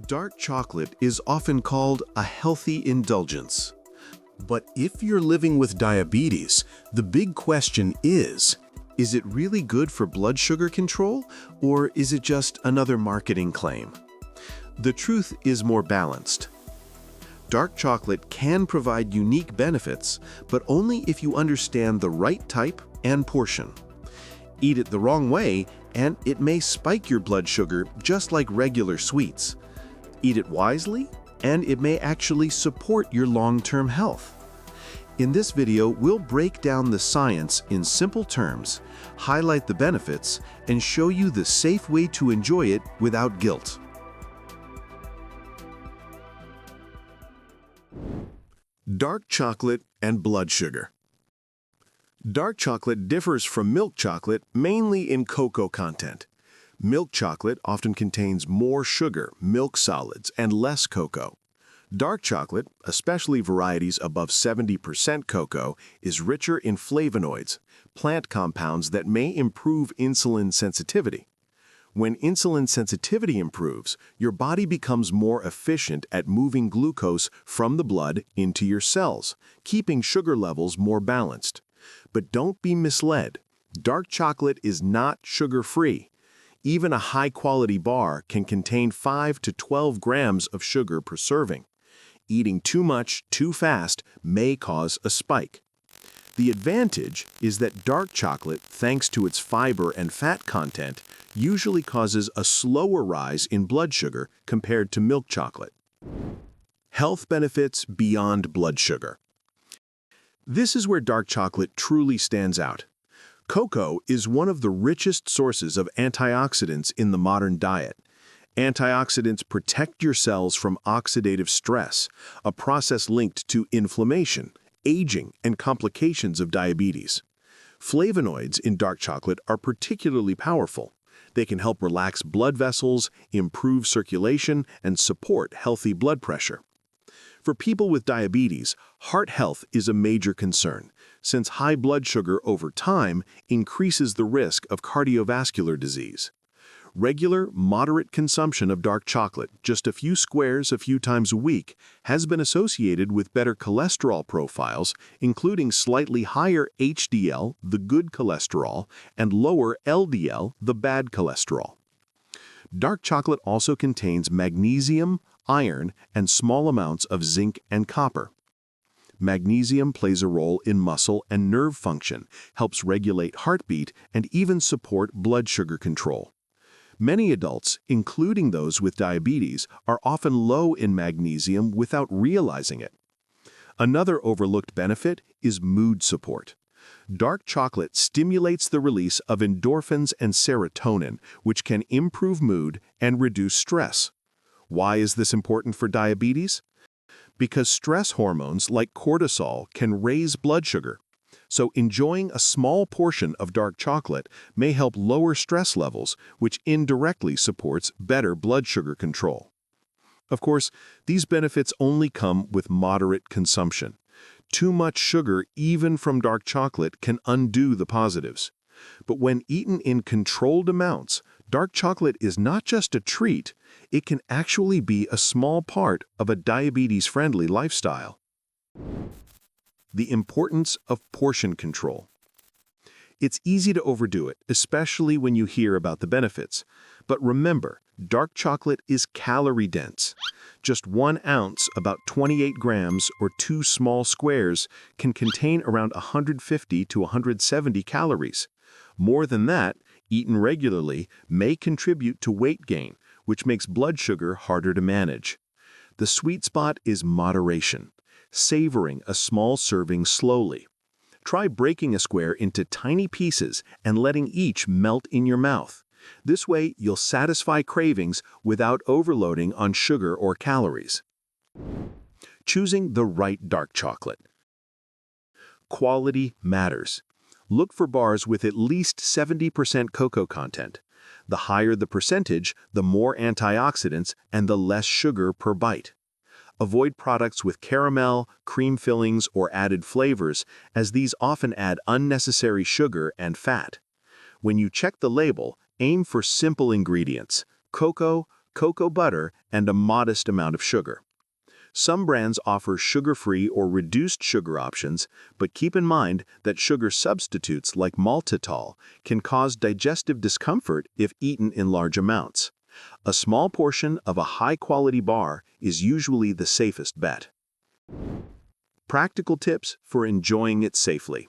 Dark chocolate is often called a healthy indulgence. But if you're living with diabetes, the big question is it really good for blood sugar control, or is it just another marketing claim? The truth is more balanced. Dark chocolate can provide unique benefits, but only if you understand the right type and portion. Eat it the wrong way, and it may spike your blood sugar just like regular sweets. Eat it wisely, and it may actually support your long-term health. In this video, we'll break down the science in simple terms, highlight the benefits, and show you the safe way to enjoy it without guilt. Dark chocolate and blood sugar. Dark chocolate differs from milk chocolate mainly in cocoa content. Milk chocolate often contains more sugar, milk solids, and less cocoa. Dark chocolate, especially varieties above 70% cocoa, is richer in flavonoids, plant compounds that may improve insulin sensitivity. When insulin sensitivity improves, your body becomes more efficient at moving glucose from the blood into your cells, keeping sugar levels more balanced. But don't be misled. Dark chocolate is not sugar-free. Even a high-quality bar can contain 5 to 12 grams of sugar per serving. Eating too much too fast may cause a spike. The advantage is that dark chocolate, thanks to its fiber and fat content, usually causes a slower rise in blood sugar compared to milk chocolate. Health benefits beyond blood sugar. This is where dark chocolate truly stands out. Cocoa is one of the richest sources of antioxidants in the modern diet. Antioxidants protect your cells from oxidative stress, a process linked to inflammation, aging, and complications of diabetes. Flavonoids in dark chocolate are particularly powerful. They can help relax blood vessels, improve circulation, and support healthy blood pressure. For people with diabetes, heart health is a major concern, since high blood sugar over time increases the risk of cardiovascular disease. Regular, moderate consumption of dark chocolate, just a few squares a few times a week, has been associated with better cholesterol profiles, including slightly higher HDL, the good cholesterol, and lower LDL, the bad cholesterol. Dark chocolate also contains magnesium, iron, and small amounts of zinc and copper. Magnesium plays a role in muscle and nerve function, helps regulate heartbeat, and even support blood sugar control. Many adults, including those with diabetes, are often low in magnesium without realizing it. Another overlooked benefit is mood support. Dark chocolate stimulates the release of endorphins and serotonin, which can improve mood and reduce stress. Why is this important for diabetes? Because stress hormones like cortisol can raise blood sugar. So enjoying a small portion of dark chocolate may help lower stress levels, which indirectly supports better blood sugar control. Of course, these benefits only come with moderate consumption. Too much sugar, even from dark chocolate, can undo the positives. But when eaten in controlled amounts, dark chocolate is not just a treat, it can actually be a small part of a diabetes-friendly lifestyle. The importance of portion control. It's easy to overdo it, especially when you hear about the benefits. But remember, dark chocolate is calorie-dense. Just 1 ounce, about 28 grams, or 2 small squares, can contain around 150 to 170 calories. More than that, eaten regularly, may contribute to weight gain, which makes blood sugar harder to manage. The sweet spot is moderation, savoring a small serving slowly. Try breaking a square into tiny pieces and letting each melt in your mouth. This way, you'll satisfy cravings without overloading on sugar or calories. Choosing the right dark chocolate. Quality matters. Look for bars with at least 70% cocoa content. The higher the percentage, the more antioxidants and the less sugar per bite. Avoid products with caramel, cream fillings, or added flavors, as these often add unnecessary sugar and fat. When you check the label, aim for simple ingredients: cocoa, cocoa butter, and a modest amount of sugar. Some brands offer sugar-free or reduced sugar options, but keep in mind that sugar substitutes like maltitol can cause digestive discomfort if eaten in large amounts. A small portion of a high-quality bar is usually the safest bet. Practical tips for enjoying it safely.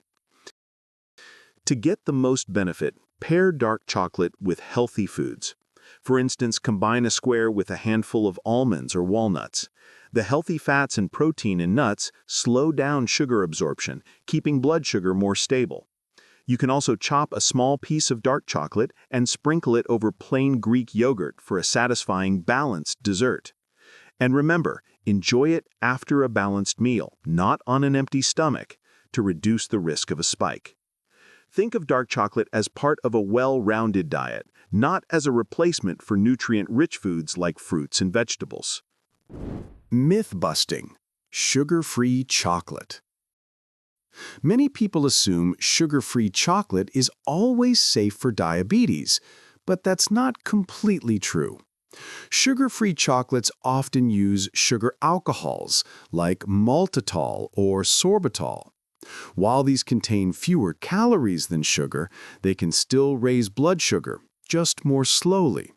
To get the most benefit, pair dark chocolate with healthy foods. For instance, combine a square with a handful of almonds or walnuts. The healthy fats and protein in nuts slow down sugar absorption, keeping blood sugar more stable. You can also chop a small piece of dark chocolate and sprinkle it over plain Greek yogurt for a satisfying, balanced dessert. And remember, enjoy it after a balanced meal, not on an empty stomach, to reduce the risk of a spike. Think of dark chocolate as part of a well-rounded diet, not as a replacement for nutrient-rich foods like fruits and vegetables. Myth-busting: sugar-free chocolate. Many people assume sugar-free chocolate is always safe for diabetes, but that's not completely true. Sugar-free chocolates often use sugar alcohols like maltitol or sorbitol. While these contain fewer calories than sugar, they can still raise blood sugar, just more slowly.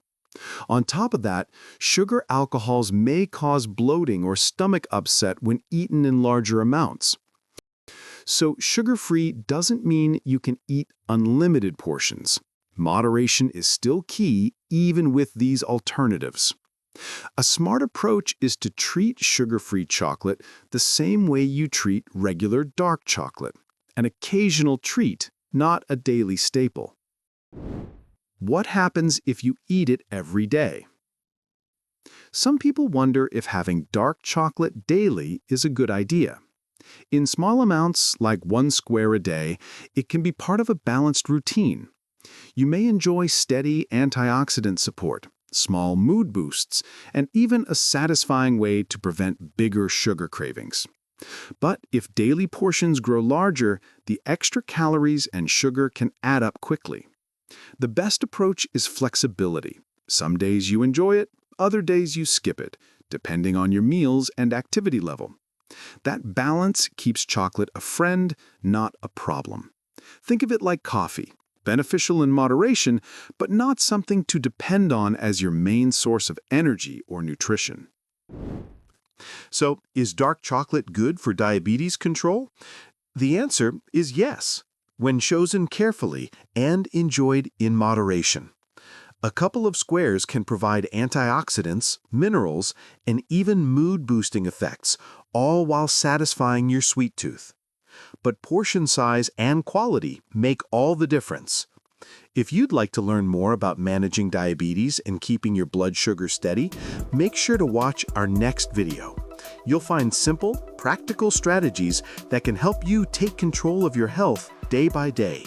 On top of that, sugar alcohols may cause bloating or stomach upset when eaten in larger amounts. So sugar-free doesn't mean you can eat unlimited portions. Moderation is still key even with these alternatives. A smart approach is to treat sugar-free chocolate the same way you treat regular dark chocolate, an occasional treat, not a daily staple. What happens if you eat it every day? Some people wonder if having dark chocolate daily is a good idea. In small amounts, like 1 square a day, it can be part of a balanced routine. You may enjoy steady antioxidant support, small mood boosts, and even a satisfying way to prevent bigger sugar cravings. But if daily portions grow larger, the extra calories and sugar can add up quickly. The best approach is flexibility. Some days you enjoy it, other days you skip it, depending on your meals and activity level. That balance keeps chocolate a friend, not a problem. Think of it like coffee. Beneficial in moderation, but not something to depend on as your main source of energy or nutrition. So, is dark chocolate good for diabetes control? The answer is yes, when chosen carefully and enjoyed in moderation. A couple of squares can provide antioxidants, minerals, and even mood-boosting effects, all while satisfying your sweet tooth. But portion size and quality make all the difference. If you'd like to learn more about managing diabetes and keeping your blood sugar steady, make sure to watch our next video. You'll find simple, practical strategies that can help you take control of your health day by day.